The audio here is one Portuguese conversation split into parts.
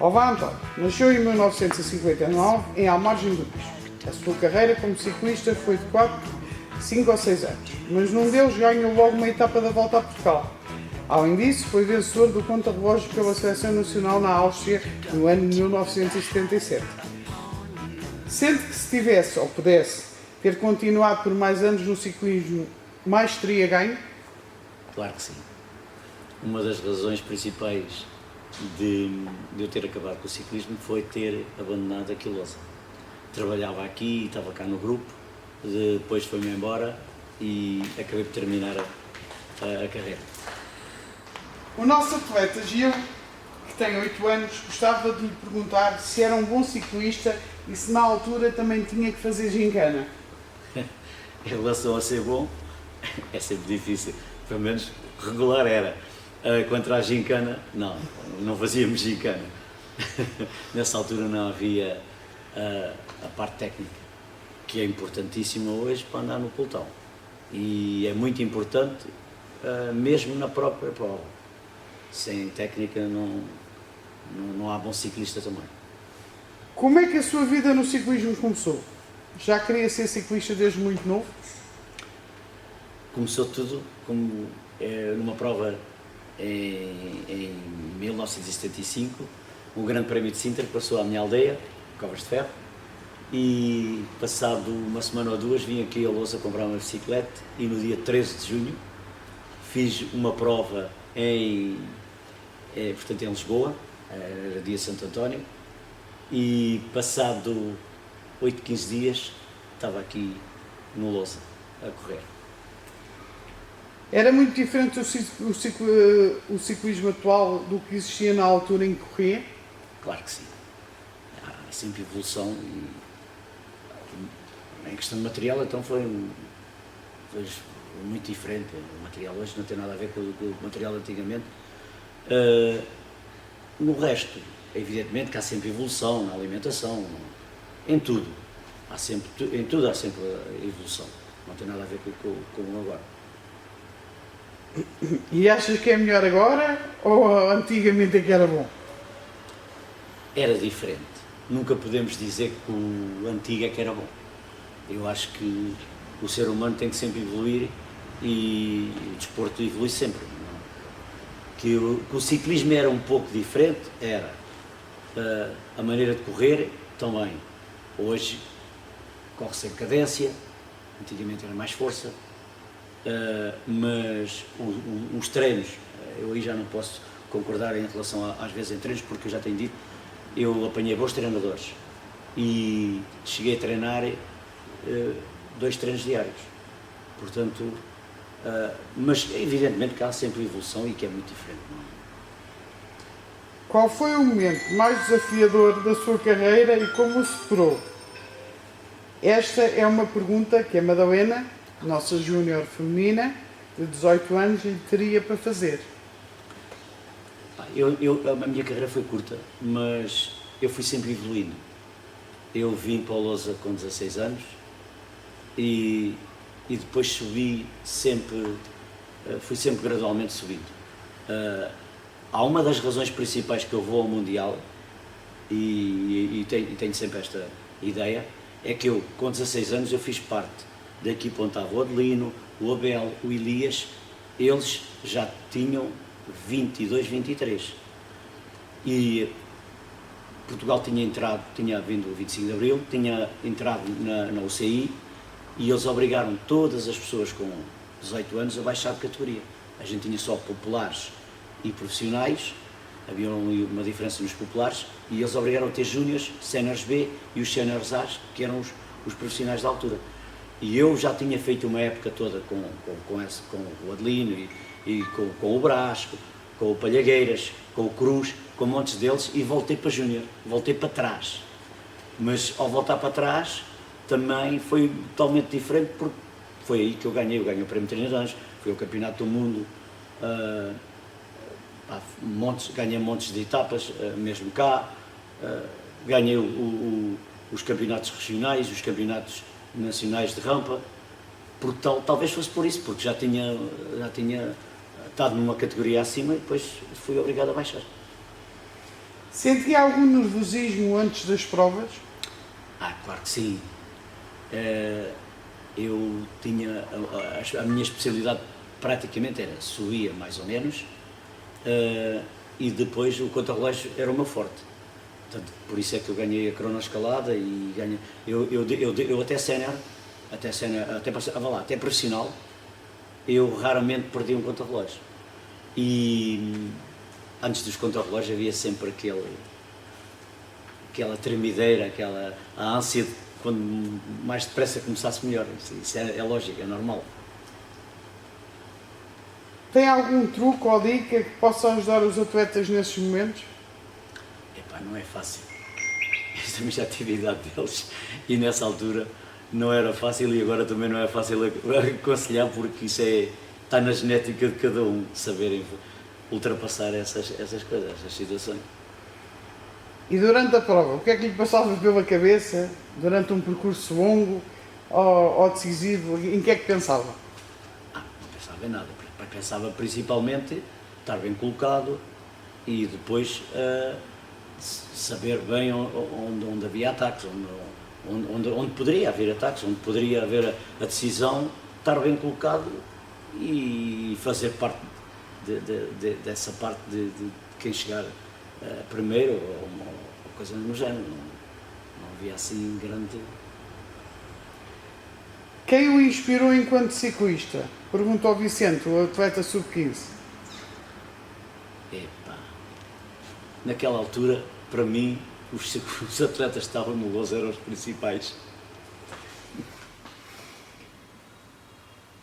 Olá António, nasceu em 1959 em Almagem do Bispo. A sua carreira como ciclista foi de 5 ou 6 anos, mas num deles ganhou logo uma etapa da Volta a Portugal. Além disso, foi vencedor do contrarrelógio pela Seleção Nacional na Áustria no ano de 1977. Sente que se tivesse ou pudesse ter continuado por mais anos no ciclismo, mais teria ganho? Claro que sim. Uma das razões principais de eu ter acabado com o ciclismo foi ter abandonado a Quilosa. Trabalhava aqui, estava cá no grupo, depois foi-me embora e acabei por terminar a carreira. O nosso atleta Gil, que tem 8 anos, gostava de lhe perguntar se era um bom ciclista e se na altura também tinha que fazer gincana. Em relação a ser bom, é sempre difícil, pelo menos regular era. Quanto à gincana, não fazíamos gincana. Nessa altura não havia a parte técnica, que é importantíssima hoje para andar no pelotão. E é muito importante, mesmo na própria prova. Sem técnica não há bom ciclista também. Como é que a sua vida no ciclismo começou? Já queria ser ciclista desde muito novo? Começou tudo numa prova em 1975, o Grande Prémio de Sintra, que passou à minha aldeia, Covas de Ferro, e passado uma semana ou duas vim aqui a Lousa comprar uma bicicleta e no dia 13 de junho fiz uma prova portanto em Lisboa, era dia Santo António, e passado 8, 15 dias estava aqui no Lousa a correr. Era muito diferente o ciclismo atual do que existia na altura em que corria? Claro que sim. Há sempre evolução e em questão de material então foi muito diferente. O material hoje não tem nada a ver com o material antigamente. No resto, evidentemente que há sempre evolução na alimentação, em tudo. Em tudo há sempre evolução. Não tem nada a ver com agora. E achas que é melhor agora ou antigamente é que era bom? Era diferente. Nunca podemos dizer que o antigo é que era bom. Eu acho que o ser humano tem que sempre evoluir e o desporto evolui sempre. Que o ciclismo era um pouco diferente, era a maneira de correr também. Hoje corre-se em cadência, antigamente era mais força. Mas os treinos, eu aí já não posso concordar em relação às vezes em treinos, porque eu já tenho dito, eu apanhei bons treinadores e cheguei a treinar 2 treinos diários, portanto, mas evidentemente que há sempre evolução e que é muito diferente. Qual foi o momento mais desafiador da sua carreira e como o superou? Esta é uma pergunta que a Madalena, nossa júnior feminina, de 18 anos, lhe teria para fazer. A minha carreira foi curta, mas eu fui sempre evoluindo. Eu vim para a Lousa com 16 anos e depois subi sempre, fui sempre gradualmente subindo. Há uma das razões principais que eu vou ao Mundial, e tenho sempre esta ideia, é que eu, com 16 anos, eu fiz parte da equipa onde estava o Adelino, o Abel, o Elias, eles já tinham 22, 23. E Portugal tinha vindo o 25 de Abril, tinha entrado na UCI e eles obrigaram todas as pessoas com 18 anos a baixar de categoria. A gente tinha só populares e profissionais, havia uma diferença nos populares, e eles obrigaram a ter júniores, séniores B e os séniores A, que eram os profissionais da altura. E eu já tinha feito uma época toda com o Adelino e com o Brás, com o Palhagueiras, com o Cruz, com montes deles, e voltei para Júnior, voltei para trás. Mas ao voltar para trás também foi totalmente diferente, porque foi aí que eu ganhei o Prémio de Treinadores, foi o Campeonato do Mundo, ganhei montes de etapas, mesmo cá, ganhei os campeonatos regionais, os campeonatos nacionais de rampa, porque talvez fosse por isso, porque já tinha estado numa categoria acima e depois fui obrigado a baixar. Sentia algum nervosismo antes das provas? Claro que sim. Eu tinha, a minha especialidade praticamente era subia mais ou menos, e depois o contrarrelógio era o meu forte. Portanto, por isso é que eu ganhei a cronoescalada e ganhei, eu até sénior, até profissional, eu raramente perdi um contrarrelógio. E antes dos contrarrelógios havia sempre aquela tremideira, a ânsia de quando mais depressa começasse melhor. Isso é lógico, é normal. Tem algum truque ou dica que possa ajudar os atletas nesses momentos? Não é fácil. Eu também já tive a idade deles e nessa altura não era fácil, e agora também não é fácil aconselhar, porque isso está na genética de cada um, saberem ultrapassar essas coisas, essas situações. E durante a prova, o que é que lhe passava pela cabeça durante um percurso longo ou decisivo? Em que é que pensava? Não pensava em nada. Pensava principalmente estar bem colocado e depois saber bem onde havia ataques, onde poderia haver ataques, onde poderia haver a decisão, estar bem colocado e fazer parte dessa parte de quem chegar primeiro, ou coisa no género. Não havia assim grande... Quem o inspirou enquanto ciclista? Perguntou ao Vicente, o atleta sub-15. Naquela altura, para mim, os atletas que estavam no Lousa eram os principais.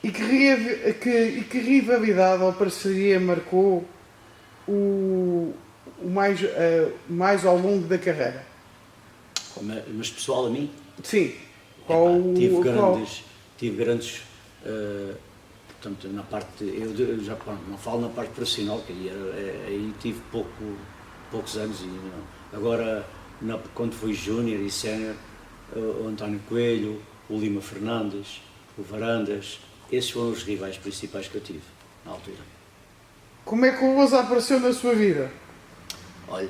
E que rivalidade ou parceria marcou o mais ao longo da carreira? Mas pessoal, a mim? Sim. Tive grandes, portanto, na parte, eu já não falo na parte profissional, que aí tive poucos anos, e agora quando fui júnior e sénior, o António Coelho, o Lima Fernandes, o Varandas, esses foram os rivais principais que eu tive na altura. Como é que o Lousa apareceu na sua vida? Olha,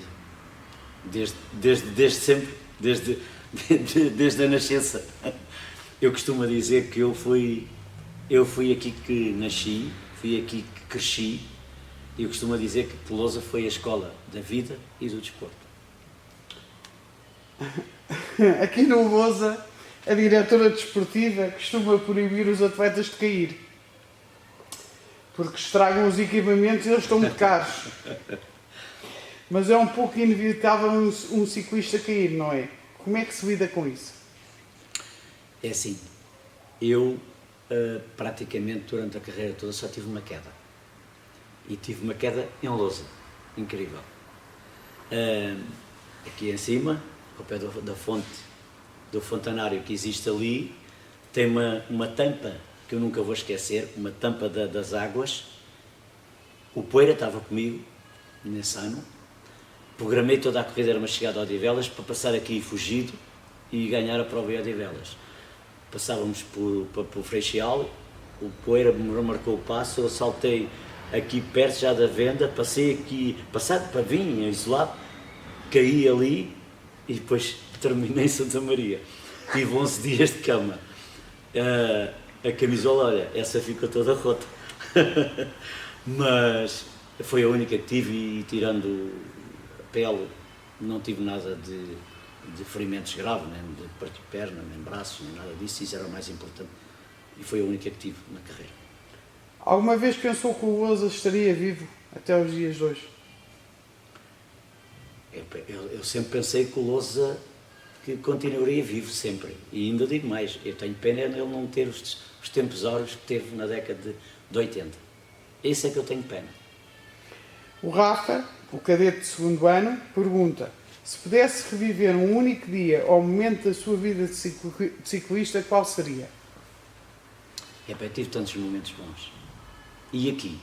desde sempre, desde a nascença. Eu costumo dizer que eu fui aqui que nasci, fui aqui que cresci, e eu costumo dizer que Lousa foi a escola da vida e do desporto. Aqui no Lousa, a diretora desportiva costuma proibir os atletas de cair, porque estragam os equipamentos e eles estão muito caros. Mas é um pouco inevitável um ciclista cair, não é? Como é que se lida com isso? É assim, eu praticamente durante a carreira toda só tive uma queda. E tive uma queda em Lousa, incrível. Aqui em cima, ao pé da fonte, do fontanário que existe ali, tem uma tampa que eu nunca vou esquecer, uma tampa das águas. O Poeira estava comigo nesse ano. Programei toda a corrida, era uma chegada a Odivelas, para passar aqui fugido e ganhar a prova em Odivelas. Passávamos por Freixal, o Poeira me marcou o passo, eu saltei aqui perto já da venda, passei aqui, passado para vir isolado, caí ali e depois terminei em Santa Maria. Tive 11 dias de cama. A camisola, olha, essa ficou toda rota. Mas foi a única que tive, e tirando a pele, não tive nada de ferimentos graves, nem de partir de perna, nem braços, nem nada disso. Isso era o mais importante. E foi a única que tive na carreira. Alguma vez pensou que o Lousa estaria vivo até os dias de hoje? Eu sempre pensei que o Lousa que continuaria vivo sempre. E ainda digo mais, eu tenho pena ele não ter os tempos áureos que teve na década de 80. Esse é que eu tenho pena. O Rafa, o cadete de segundo ano, pergunta: se pudesse reviver um único dia ou momento da sua vida de ciclista, qual seria? Eu tive tantos momentos bons. E aqui,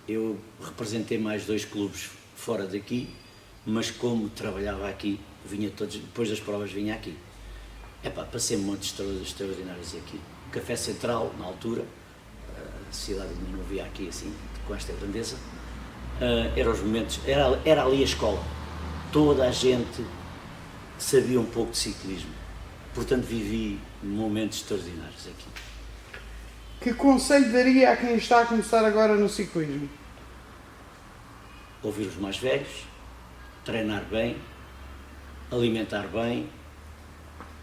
eu representei mais 2 clubes fora daqui, mas como trabalhava aqui, vinha depois das provas vinha aqui. Passei momentos extraordinários aqui. O Café Central, na altura, a cidade ainda não via aqui assim, com esta grandeza. eram os momentos, era ali a escola. Toda a gente sabia um pouco de ciclismo. Portanto, vivi momentos extraordinários aqui. Que conselho daria a quem está a começar agora no ciclismo? Ouvir os mais velhos, treinar bem, alimentar bem,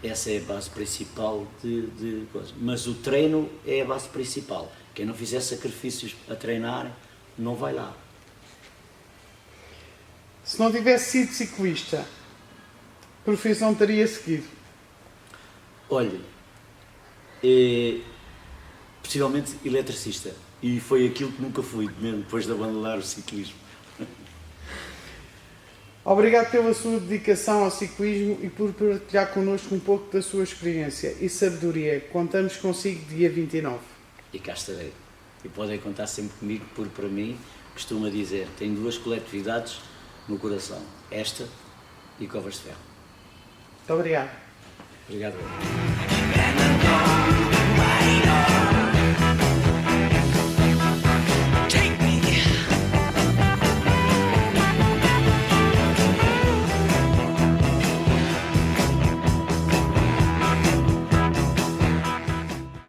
essa é a base principal de coisas. Mas o treino é a base principal. Quem não fizer sacrifícios a treinar, não vai lá. Se não tivesse sido ciclista, que profissão teria seguido? Olha, possivelmente eletricista. E foi aquilo que nunca fui, mesmo depois de abandonar o ciclismo. Obrigado pela sua dedicação ao ciclismo e por partilhar connosco um pouco da sua experiência e sabedoria. Contamos consigo dia 29. E cá estarei. E podem contar sempre comigo, porque para mim, costumo dizer, tenho duas coletividades no coração. Esta e Covas de Ferro. Muito obrigado. Obrigado.